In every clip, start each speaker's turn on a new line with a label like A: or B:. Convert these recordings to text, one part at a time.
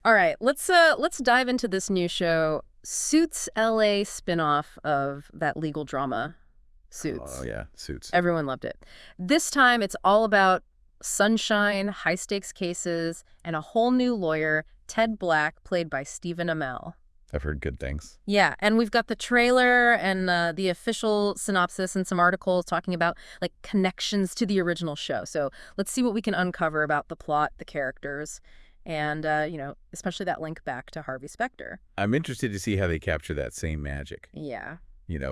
A: All right, let's dive into this new show, Suits LA spinoff of that legal drama,
B: Oh,
A: Suits.
B: yeah. Suits.
A: Everyone loved it. This time it's all about sunshine, high-stakes cases, and a whole new lawyer, Ted Black, played by Stephen Amell.
B: I've heard good things.
A: Yeah, and we've got the trailer and the official synopsis and some articles talking about like connections to the original show. So let's see what we can uncover about the plot, the characters, and especially that link back to Harvey Specter.
B: I'm interested to see how they capture that same magic,
A: Yeah,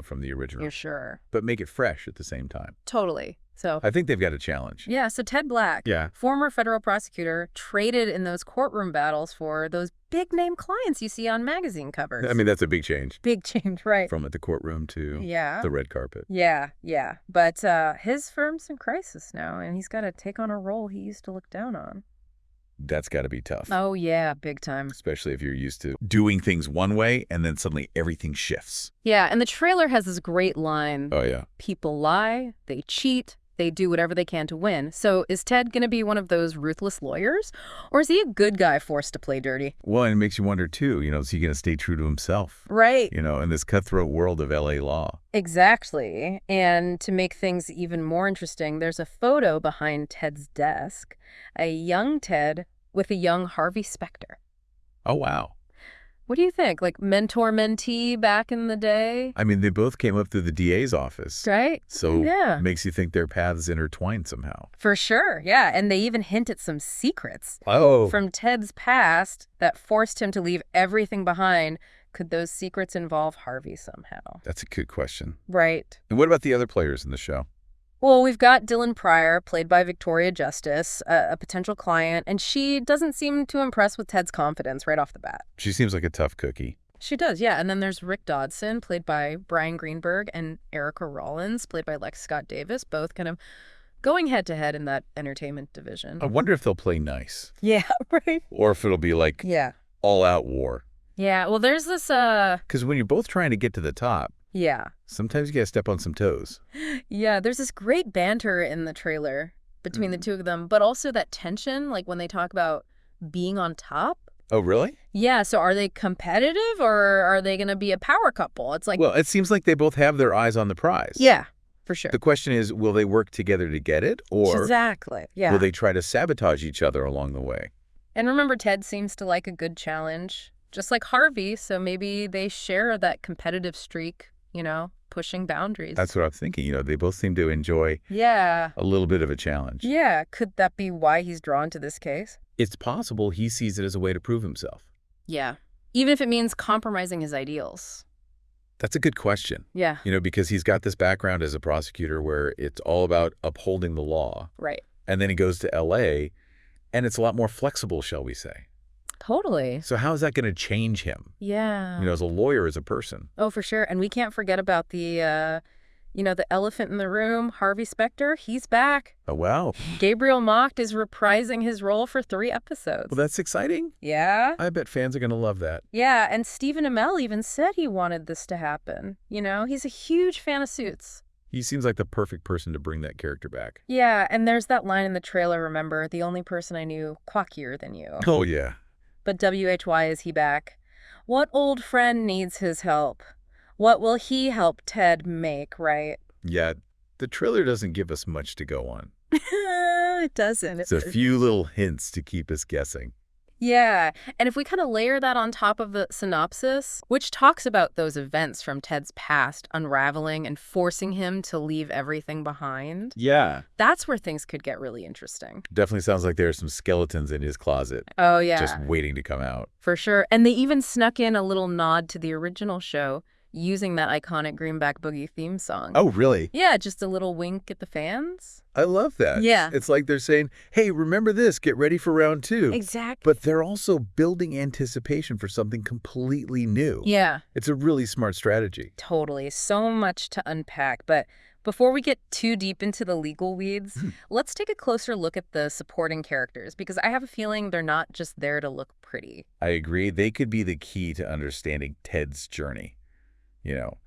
B: from the original.
A: you're sure.
B: But make it fresh at the same time.
A: Totally. So
B: I think they've got a challenge.
A: yeah, so Ted Black,
B: Yeah.
A: former federal prosecutor, traded in those courtroom battles for those big name clients you see on magazine covers.
B: I mean, that's a big change.
A: Big change, right?
B: From the courtroom to
A: Yeah.
B: the red carpet.
A: Yeah. But his firm's in crisis now, and he's got to take on a role he used to look down on.
B: That's got to be tough.
A: Oh, yeah, big time.
B: Especially if you're used to doing things one way and then suddenly everything shifts.
A: Yeah, and the trailer has this great line.
B: Oh, yeah.
A: People lie, they cheat, they do whatever they can to win. So is Ted going to be one of those ruthless lawyers? Or is he a good guy forced to play dirty?
B: Well, and it makes you wonder, too, is he going to stay true to himself?
A: Right.
B: In this cutthroat world of L.A. law.
A: Exactly. And to make things even more interesting, there's a photo behind Ted's desk, a young Ted with a young Harvey Specter.
B: Oh, wow.
A: What do you think? Like mentor-mentee back in the day?
B: I mean, they both came up through the DA's office.
A: Right?
B: So
A: Yeah.
B: it makes you think their paths intertwined somehow.
A: For sure, yeah. And they even hint at some secrets
B: Oh.
A: from Ted's past that forced him to leave everything behind. Could those secrets involve Harvey somehow?
B: That's a good question.
A: Right.
B: And what about the other players in the show?
A: Well, we've got Dylan Pryor, played by Victoria Justice, a potential client, and she doesn't seem to impress with Ted's confidence right off the bat.
B: She seems like a tough cookie.
A: She does, yeah. And then there's Rick Dodson, played by Brian Greenberg, and Erica Rollins, played by Lex Scott Davis, both kind of going head-to-head in that entertainment division.
B: I wonder if they'll play nice.
A: Yeah, right.
B: Or if it'll be like
A: Yeah.
B: all-out war.
A: Yeah, well, there's this,
B: Because when you're both trying to get to the top,
A: yeah.
B: sometimes you got to step on some toes.
A: Yeah, there's this great banter in the trailer between the two of them, but also that tension, like when they talk about being on top.
B: Oh, really?
A: Yeah, so are they competitive or are they going to be a power couple? It's like,
B: Well, it seems like they both have their eyes on the prize.
A: yeah, for sure.
B: The question is, will they work together to get it? Or
A: Exactly, yeah.
B: will they try to sabotage each other along the way?
A: And remember, Ted seems to like a good challenge, just like Harvey, so maybe they share that competitive streak, pushing boundaries.
B: That's what I'm thinking. They both seem to enjoy
A: Yeah.
B: a little bit of a challenge.
A: Yeah, could that be why he's drawn to this case?
B: It's possible he sees it as a way to prove himself.
A: Yeah. Even if it means compromising his ideals.
B: That's a good question.
A: Yeah.
B: Because he's got this background as a prosecutor where it's all about upholding the law.
A: Right.
B: And then he goes to L.A., and it's a lot more flexible, shall we say.
A: Totally.
B: So how is that going to change him?
A: Yeah.
B: As a lawyer, as a person.
A: Oh, for sure. And we can't forget about the elephant in the room, Harvey Specter. He's back.
B: Oh, wow.
A: Gabriel Macht is reprising his role for 3 episodes.
B: Well, that's exciting.
A: Yeah.
B: I bet fans are going to love that.
A: Yeah, and Stephen Amell even said he wanted this to happen. He's a huge fan of Suits.
B: He seems like the perfect person to bring that character back.
A: Yeah, and there's that line in the trailer, remember, the only person I knew cockier than you.
B: Oh, yeah.
A: But WHY is he back? What old friend needs his help? What will he help Ted make, right?
B: Yeah, the trailer doesn't give us much to go on.
A: It doesn't.
B: It's a few little hints to keep us guessing.
A: Yeah, and if we kind of layer that on top of the synopsis, which talks about those events from Ted's past unraveling and forcing him to leave everything behind,
B: Yeah.
A: that's where things could get really interesting.
B: Definitely sounds like there are some skeletons in his closet.
A: Oh, yeah.
B: Just waiting to come out.
A: For sure. And they even snuck in a little nod to the original show using that iconic Greenback Boogie theme song.
B: Oh, really?
A: Yeah, just a little wink at the fans.
B: I love that.
A: Yeah.
B: It's like they're saying, hey, remember this, get ready for round 2.
A: Exactly.
B: But they're also building anticipation for something completely new.
A: Yeah.
B: It's a really smart strategy.
A: Totally. So much to unpack. But before we get too deep into the legal weeds, let's take a closer look at the supporting characters, because I have a feeling they're not just there to look pretty.
B: I agree. They could be the key to understanding Ted's journey.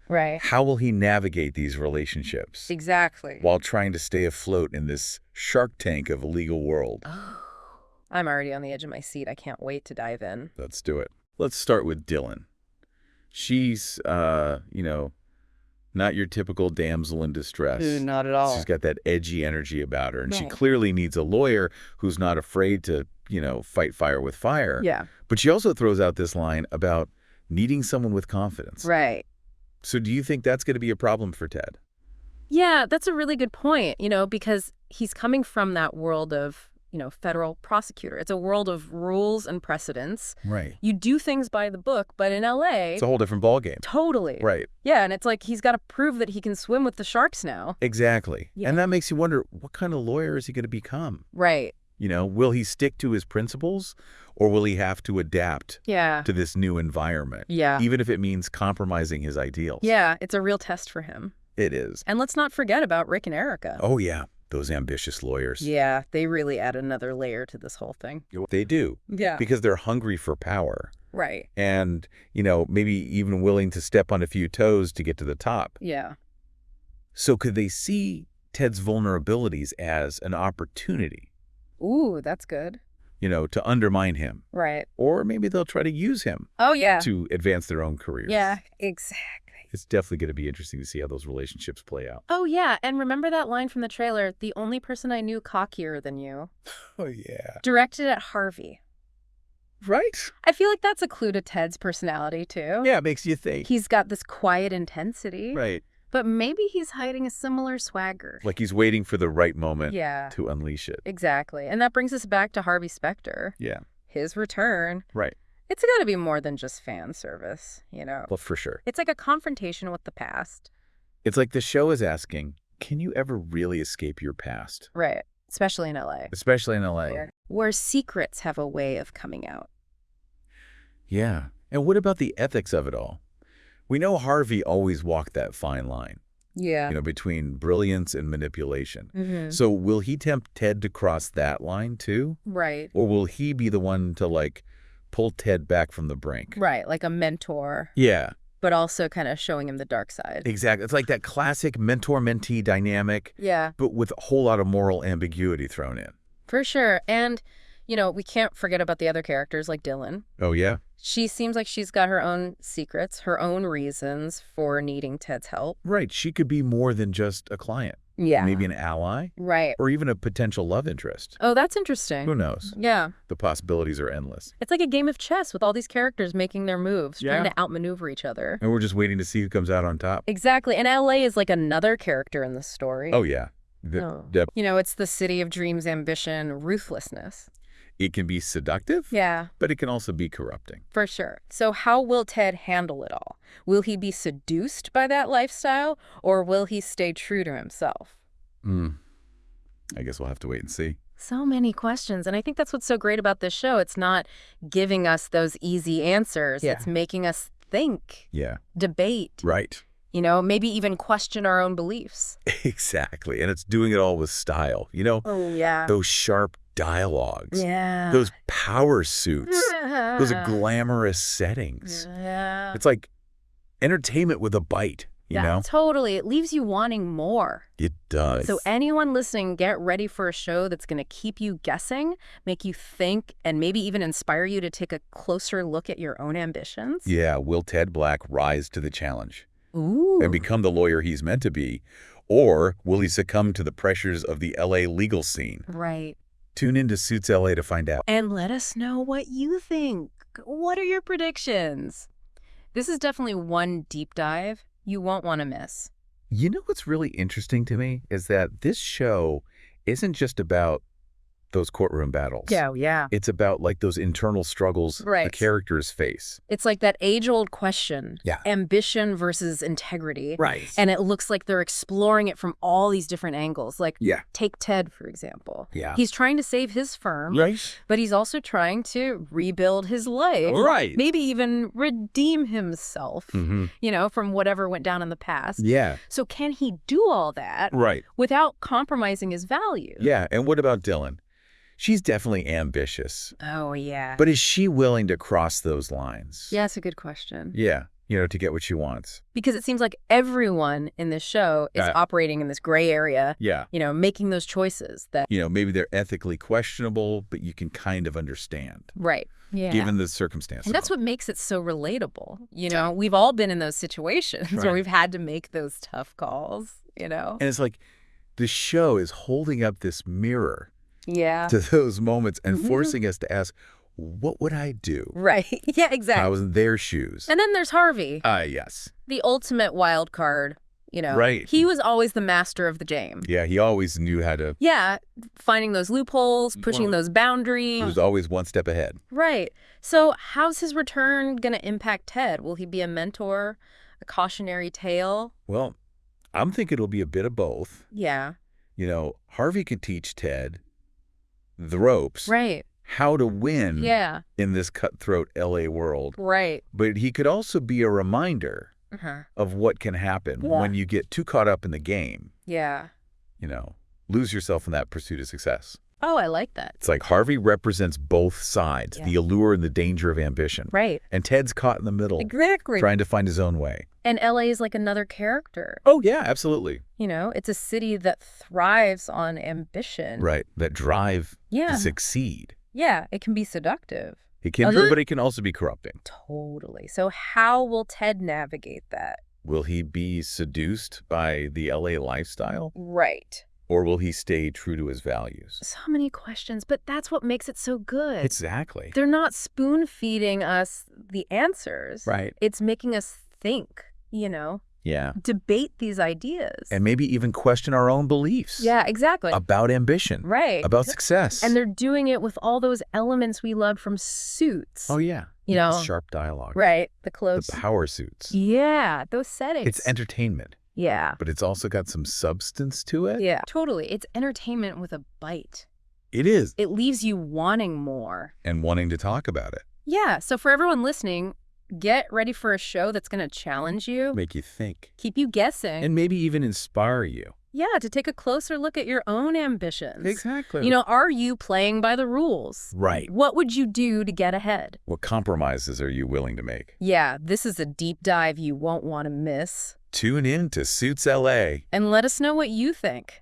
A: Right.
B: How will he navigate these relationships
A: Exactly.
B: while trying to stay afloat in this shark tank of a legal world?
A: I'm already on the edge of my seat. I can't wait to dive in.
B: Let's do it. Let's start with Dylan. She's, not your typical damsel in distress.
A: Not at all.
B: She's got that edgy energy about her, and she
A: Right.
B: clearly needs a lawyer who's not afraid to, fight fire with fire.
A: Yeah.
B: But she also throws out this line about needing someone with confidence.
A: Right.
B: So do you think that's going to be a problem for Ted?
A: Yeah, that's a really good point, because he's coming from that world of, federal prosecutor. It's a world of rules and precedents.
B: Right.
A: You do things by the book, but in LA...
B: It's a whole different ballgame.
A: Totally.
B: Right.
A: Yeah, and it's like he's got to prove that he can swim with the sharks now.
B: Exactly.
A: Yeah.
B: And that makes you wonder, what kind of lawyer is he going to become?
A: Right.
B: Will he stick to his principles, or will he have to adapt
A: Yeah.
B: to this new environment?
A: Yeah.
B: Even if it means compromising his ideals.
A: Yeah, it's a real test for him.
B: It is.
A: And let's not forget about Rick and Erica.
B: Oh, yeah. Those ambitious lawyers.
A: Yeah, they really add another layer to this whole thing.
B: They do.
A: Yeah.
B: Because they're hungry for power.
A: Right.
B: And, maybe even willing to step on a few toes to get to the top.
A: Yeah.
B: So could they see Ted's vulnerabilities as an opportunity,
A: Ooh, that's good.
B: to undermine him?
A: Right.
B: Or maybe they'll try to use him
A: Oh, yeah.
B: to advance their own careers.
A: Yeah, exactly.
B: It's definitely going to be interesting to see how those relationships play out.
A: Oh, yeah. And remember that line from the trailer, the only person I knew cockier than you?
B: Oh, yeah.
A: Directed at Harvey.
B: Right?
A: I feel like that's a clue to Ted's personality, too.
B: Yeah, it makes you think.
A: He's got this quiet intensity.
B: Right.
A: But maybe he's hiding a similar swagger.
B: Like he's waiting for the right moment
A: Yeah,
B: to unleash it.
A: exactly. And that brings us back to Harvey Specter.
B: Yeah.
A: His return.
B: Right.
A: It's got to be more than just fan service,
B: Well, for sure.
A: It's like a confrontation with the past.
B: It's like the show is asking, can you ever really escape your past?
A: Right. Especially in LA.
B: Especially in LA.
A: Where secrets have a way of coming out.
B: Yeah. And what about the ethics of it all? We know Harvey always walked that fine line,
A: Yeah.
B: between brilliance and manipulation.
A: Mm-hmm.
B: So will he tempt Ted to cross that line too?
A: Right.
B: Or will he be the one to pull Ted back from the brink?
A: Right. Like a mentor,
B: Yeah,
A: but also kind of showing him the dark side.
B: exactly. It's like that classic mentor-mentee dynamic,
A: Yeah,
B: but with a whole lot of moral ambiguity thrown in.
A: for sure. And, we can't forget about the other characters like Dylan.
B: Oh, yeah?
A: She seems like she's got her own secrets, her own reasons for needing Ted's help.
B: Right. She could be more than just a client.
A: Yeah.
B: Maybe an ally,
A: Right.
B: or even a potential love interest.
A: Oh, that's interesting.
B: Who knows?
A: Yeah.
B: The possibilities are endless.
A: It's like a game of chess with all these characters making their moves, trying
B: Yeah.
A: to outmaneuver each other.
B: And we're just waiting to see who comes out on top.
A: Exactly. And LA is like another character in the story.
B: Oh, yeah.
A: It's the city of dreams, ambition, ruthlessness.
B: It can be seductive,
A: Yeah,
B: but it can also be corrupting.
A: for sure. So how will Ted handle it all? Will he be seduced by that lifestyle, or will he stay true to himself?
B: I guess we'll have to wait and see.
A: So many questions. And I think that's what's so great about this show. It's not giving us those easy answers.
B: Yeah.
A: It's making us think,
B: Yeah.
A: debate,
B: Right.
A: maybe even question our own beliefs.
B: Exactly. And it's doing it all with style.
A: Oh, yeah.
B: Those sharp dialogues.
A: Yeah.
B: Those power suits. Those glamorous settings.
A: Yeah.
B: It's like entertainment with a bite, you know?
A: Totally. It leaves you wanting more.
B: It does.
A: So anyone listening, get ready for a show that's going to keep you guessing, make you think, and maybe even inspire you to take a closer look at your own ambitions.
B: Yeah, will Ted Black rise to the challenge
A: Ooh.
B: and become the lawyer he's meant to be? Or will he succumb to the pressures of the LA legal scene?
A: Right.
B: Tune in to Suits LA to find out.
A: And let us know what you think. What are your predictions? This is definitely one deep dive you won't want to miss.
B: You know what's really interesting to me is that this show isn't just about those courtroom battles.
A: Yeah.
B: It's about those internal struggles the
A: Right.
B: characters face.
A: It's like that age-old question.
B: Yeah.
A: Ambition versus integrity.
B: Right.
A: And it looks like they're exploring it from all these different angles. Like,
B: Yeah.
A: take Ted, for example.
B: Yeah.
A: He's trying to save his firm,
B: Right.
A: but he's also trying to rebuild his life.
B: Right.
A: Maybe even redeem himself, from whatever went down in the past.
B: Yeah.
A: So can he do all that
B: Right.
A: without compromising his values?
B: Yeah. And what about Dylan? She's definitely ambitious.
A: Oh, yeah.
B: But is she willing to cross those lines?
A: Yeah, that's a good question.
B: Yeah. to get what she wants.
A: Because it seems like everyone in this show is operating in this gray area,
B: Yeah.
A: Making those choices that...
B: maybe they're ethically questionable, but you can kind of understand.
A: Right. Yeah.
B: Given the circumstances.
A: And that's what makes it so relatable. We've all been in those situations where we've had to make those tough calls,
B: And it's like the show is holding up this mirror
A: to
B: those moments and forcing us to ask, what would I do?
A: Right. Yeah, exactly.
B: I was in their shoes.
A: And then there's Harvey.
B: Yes.
A: The ultimate wild card,
B: Right.
A: He was always the master of the game.
B: Yeah, he always knew how to...
A: Yeah, finding those loopholes, pushing those boundaries.
B: He was always one step ahead.
A: Right. So how's his return going to impact Ted? Will he be a mentor, a cautionary tale?
B: Well, I'm thinking it'll be a bit of both.
A: Yeah.
B: Harvey could teach Ted the ropes.
A: Right.
B: How to win in this cutthroat L.A. world.
A: Right.
B: But he could also be a reminder of what can happen when you get too caught up in the game.
A: Yeah.
B: Lose yourself in that pursuit of success.
A: Oh, I like that.
B: It's like Harvey represents both sides, the allure and the danger of ambition.
A: Right.
B: And Ted's caught in the middle.
A: Exactly.
B: Trying to find his own way.
A: And L.A. is like another character.
B: Oh, yeah, absolutely.
A: It's a city that thrives on ambition.
B: Right. That drive to succeed.
A: Yeah, it can be seductive.
B: It can be, but it can also be corrupting.
A: Totally. So how will Ted navigate that?
B: Will he be seduced by the LA lifestyle?
A: Right.
B: Or will he stay true to his values?
A: So many questions, but that's what makes it so good.
B: Exactly.
A: They're not spoon-feeding us the answers.
B: Right.
A: It's making us think,
B: Yeah.
A: Debate these ideas.
B: And maybe even question our own beliefs.
A: Yeah, exactly.
B: About ambition.
A: Right.
B: About success.
A: And they're doing it with all those elements we loved from Suits.
B: Oh, yeah. Sharp dialogue.
A: Right. The close.
B: The power suits.
A: Yeah, those settings.
B: It's entertainment.
A: Yeah.
B: But it's also got some substance to it.
A: Yeah, totally. It's entertainment with a bite.
B: It is.
A: It leaves you wanting more.
B: And wanting to talk about it.
A: Yeah. So for everyone listening, get ready for a show that's going to challenge you.
B: Make you think.
A: Keep you guessing.
B: And maybe even inspire you.
A: Yeah, to take a closer look at your own ambitions.
B: Exactly.
A: Are you playing by the rules?
B: Right.
A: What would you do to get ahead?
B: What compromises are you willing to make?
A: Yeah, this is a deep dive you won't want to miss.
B: Tune in to Suits LA.
A: And let us know what you think.